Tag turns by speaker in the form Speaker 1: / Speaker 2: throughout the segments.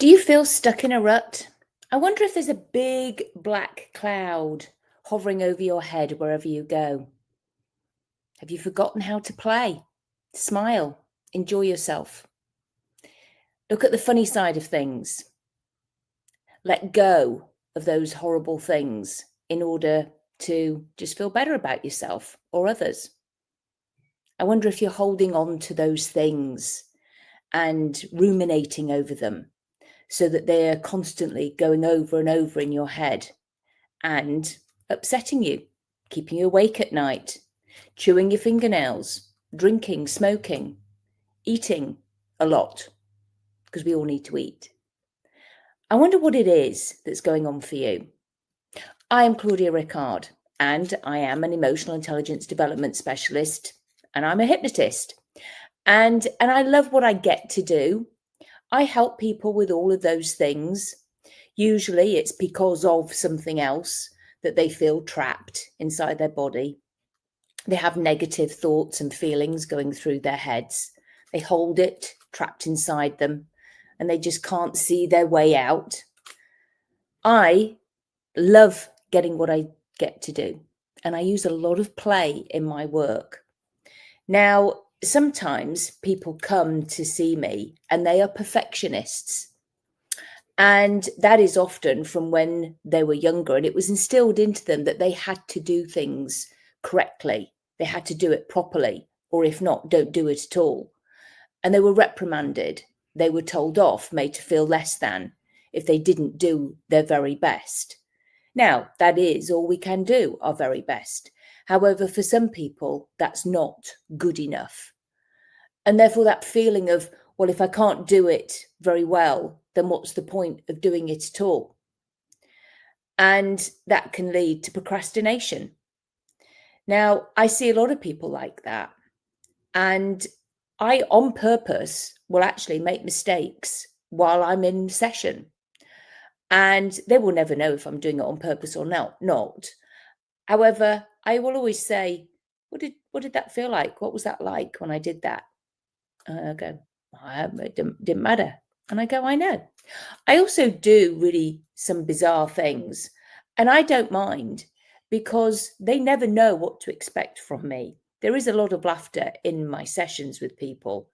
Speaker 1: Do you feel stuck in a rut? I wonder if there's a big black cloud hovering over your head wherever you go. Have you forgotten how to play? Smile, enjoy yourself. Look at the funny side of things. Let go of those horrible things in order to just feel better about yourself or others. I wonder if you're holding on to those things and ruminating over them so that they're constantly going over and over in your head and upsetting you, keeping you awake at night, chewing your fingernails, drinking, smoking, eating a lot, because we all need to eat. I wonder what it is that's going on for you. I am Claudia Rickard, and I am an emotional intelligence development specialist, and I'm a hypnotist. And I love what I get to do. I help people with all of those things. Usually it's because of something else that they feel trapped inside their body. They have negative thoughts and feelings going through their heads. They hold it trapped inside them and they just can't see their way out. I love getting what I get to do, and I use a lot of play in my work. Now, sometimes people come to see me and they are perfectionists. And that is often from when they were younger, and it was instilled into them that they had to do things correctly. They had to do it properly, or if not, don't do it at all. And they were reprimanded. They were told off, made to feel less than if they didn't do their very best. Now, that is all we can do, our very best. However, for some people, that's not good enough. And therefore that feeling of, well, if I can't do it very well, then what's the point of doing it at all? And that can lead to procrastination. Now, I see a lot of people like that. And I, on purpose, will actually make mistakes while I'm in session. And they will never know if I'm doing it on purpose or not. However, I will always say, what did that feel like? What was that like when I did that? And I go, it didn't matter. And I go, I know. I also do really some bizarre things, and I don't mind because they never know what to expect from me. There is a lot of laughter in my sessions with people,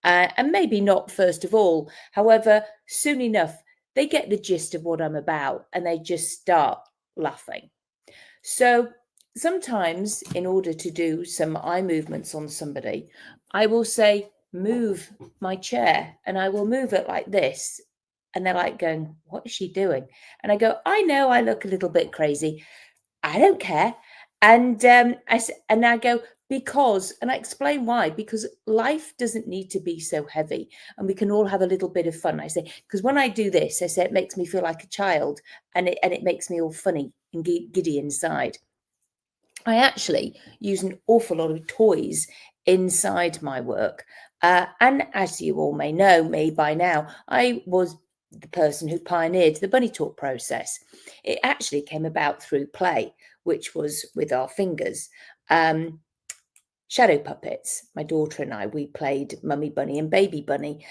Speaker 1: and maybe not first of all. However, soon enough, they get the gist of what I'm about and they just start laughing. So sometimes in order to do some eye movements on somebody, I will say, move my chair, and I will move it like this. And they're like going, what is she doing? And I go, I know I look a little bit crazy. I don't care. And I go, because, and I explain why, because life doesn't need to be so heavy and we can all have a little bit of fun. I say, because when I do this, I say it makes me feel like a child, and it makes me all funny and giddy inside. I actually use an awful lot of toys inside my work. And as you all may know me by now, I was the person who pioneered the bunny talk process. It actually came about through play, which was with our fingers. Shadow puppets. My daughter and I, we played Mummy Bunny and Baby Bunny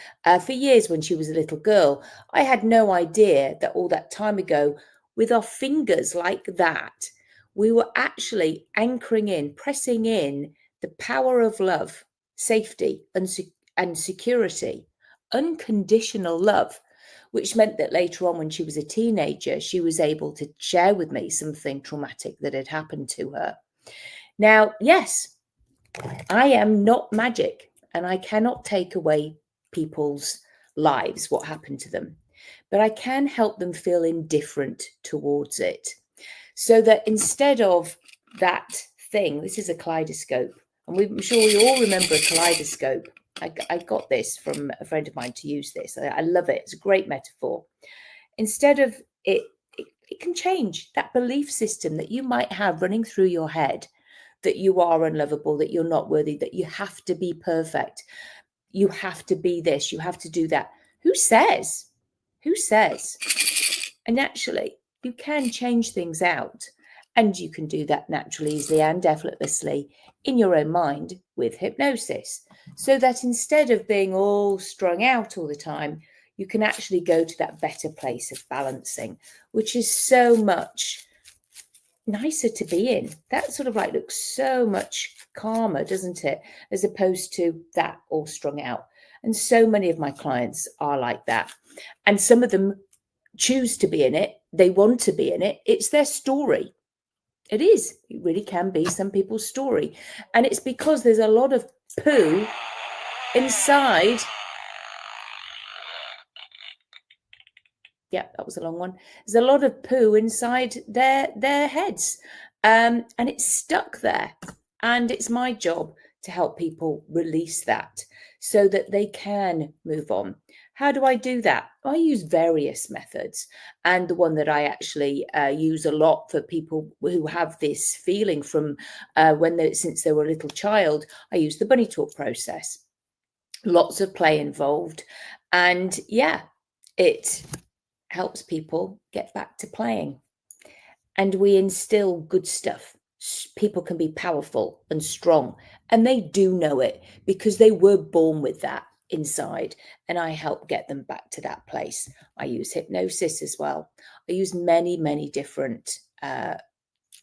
Speaker 1: for years when she was a little girl. I had no idea that all that time ago, with our fingers like that, we were actually anchoring in, pressing in the power of love, safety, and security, unconditional love, which meant that later on when she was a teenager, she was able to share with me something traumatic that had happened to her. Now, yes, I am not magic, and I cannot take away people's lives, what happened to them, but I can help them feel indifferent towards it. So that instead of that thing, this is a kaleidoscope, and I'm sure we all remember a kaleidoscope. I got this from a friend of mine to use this. I love it. It's a great metaphor. Instead of it can change that belief system that you might have running through your head, that you are unlovable, that you're not worthy, that you have to be perfect, you have to be this, you have to do that. Who says? Who says? And actually, you can change things out, and you can do that naturally, easily, and effortlessly in your own mind with hypnosis. So that instead of being all strung out all the time, you can actually go to that better place of balancing, which is so much nicer to be in. That sort of like looks so much calmer, doesn't it? As opposed to that all strung out. And so many of my clients are like that. And some of them choose to be in it. They want to be in it. It's their story. It is. It really can be some people's story. And it's because there's a lot of poo inside. Yeah, that was a long one. There's a lot of poo inside their heads. And it's stuck there. And it's my job to help people release that so that they can move on. How do I do that? I use various methods. And the one that I actually use a lot for people who have this feeling from since they were a little child, I use the bunny talk process. Lots of play involved. And yeah, it helps people get back to playing. And we instill good stuff. People can be powerful and strong, and they do know it because they were born with that inside, and I help get them back to that place. I use hypnosis as well. I use many different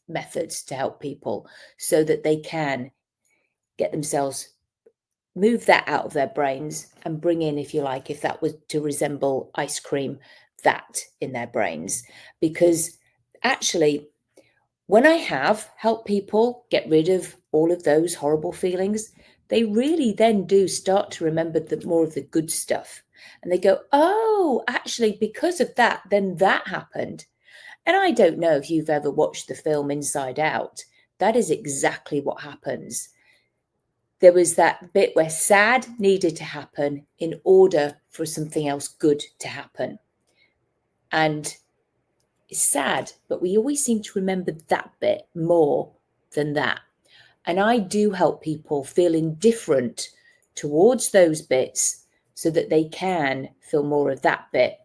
Speaker 1: methods to help people so that they can get themselves, move that out of their brains and bring in, if you like, if that was to resemble ice cream, that in their brains. Because actually, when I have helped people get rid of all of those horrible feelings, they really then do start to remember more of the good stuff. And they go, oh, actually, because of that, then that happened. And I don't know if you've ever watched the film Inside Out. That is exactly what happens. There was that bit where sad needed to happen in order for something else good to happen. And it's sad, but we always seem to remember that bit more than that. And I do help people feel indifferent towards those bits so that they can feel more of that bit.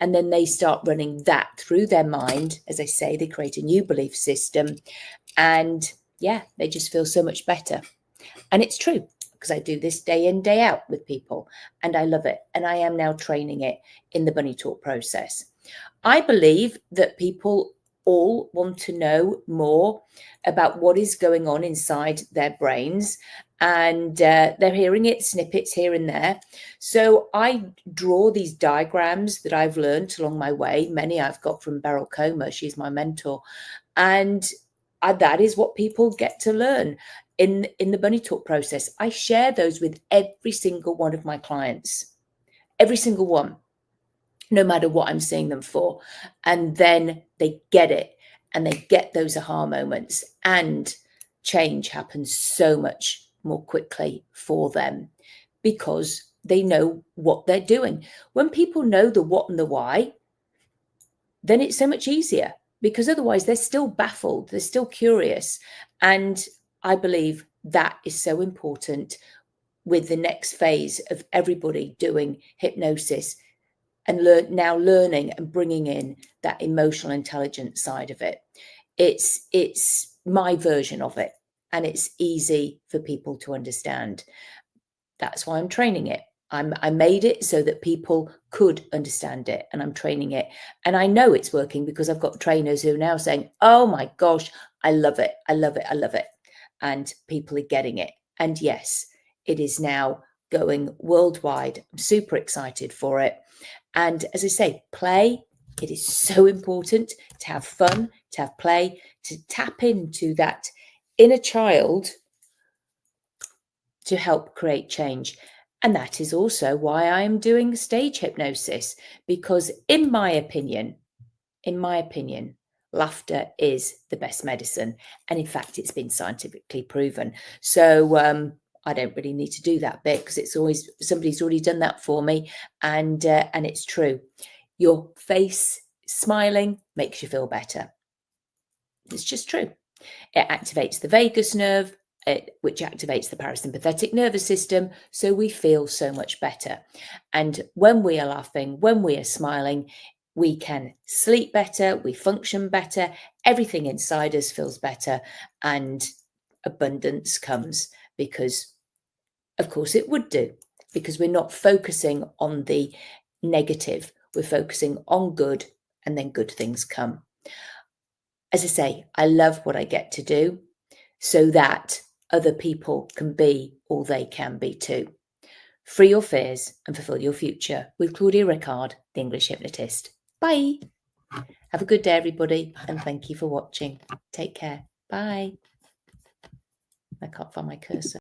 Speaker 1: And then they start running that through their mind. As I say, they create a new belief system. And yeah, they just feel so much better. And it's true, because I do this day in, day out with people, and I love it. And I am now training it in the Bunny Talk process. I believe that people all want to know more about what is going on inside their brains, and they're hearing it, snippets here and there. So I draw these diagrams that I've learned along my way. Many I've got from Beryl Comer. She's my mentor. And that is what people get to learn in the Bunny Talk process. I share those with every single one of my clients, every single one, no matter what I'm seeing them for. And then they get it, and they get those aha moments, and change happens so much more quickly for them because they know what they're doing. When people know the what and the why, then it's so much easier, because otherwise they're still baffled, they're still curious. And I believe that is so important with the next phase of everybody doing hypnosis and now learning and bringing in that emotional intelligence side of it. It's my version of it, and it's easy for people to understand. That's why I'm training it. I made it so that people could understand it, and I'm training it. And I know it's working because I've got trainers who are now saying, oh my gosh, I love it. I love it. I love it. And people are getting it. And yes, it is now going worldwide. I'm super excited for it. And as I say, play, it is so important to have fun, to have play, to tap into that inner child to help create change. And that is also why I am doing stage hypnosis, because in my opinion, laughter is the best medicine. And in fact, it's been scientifically proven. So I don't really need to do that bit, because it's always somebody's already done that for me. And it's true. Your face smiling makes you feel better. It's just true. It activates the vagus nerve, which activates the parasympathetic nervous system, so we feel so much better. And when we are laughing, when we are smiling, we can sleep better, we function better, everything inside us feels better, and abundance comes, because of course it would do, because we're not focusing on the negative. We're focusing on good, and then good things come. As I say, I love what I get to do so that other people can be all they can be too. Free your fears and fulfill your future with Claudia Rickard, the English hypnotist. Bye. Have a good day, everybody, and thank you for watching. Take care. Bye. I can't find my cursor.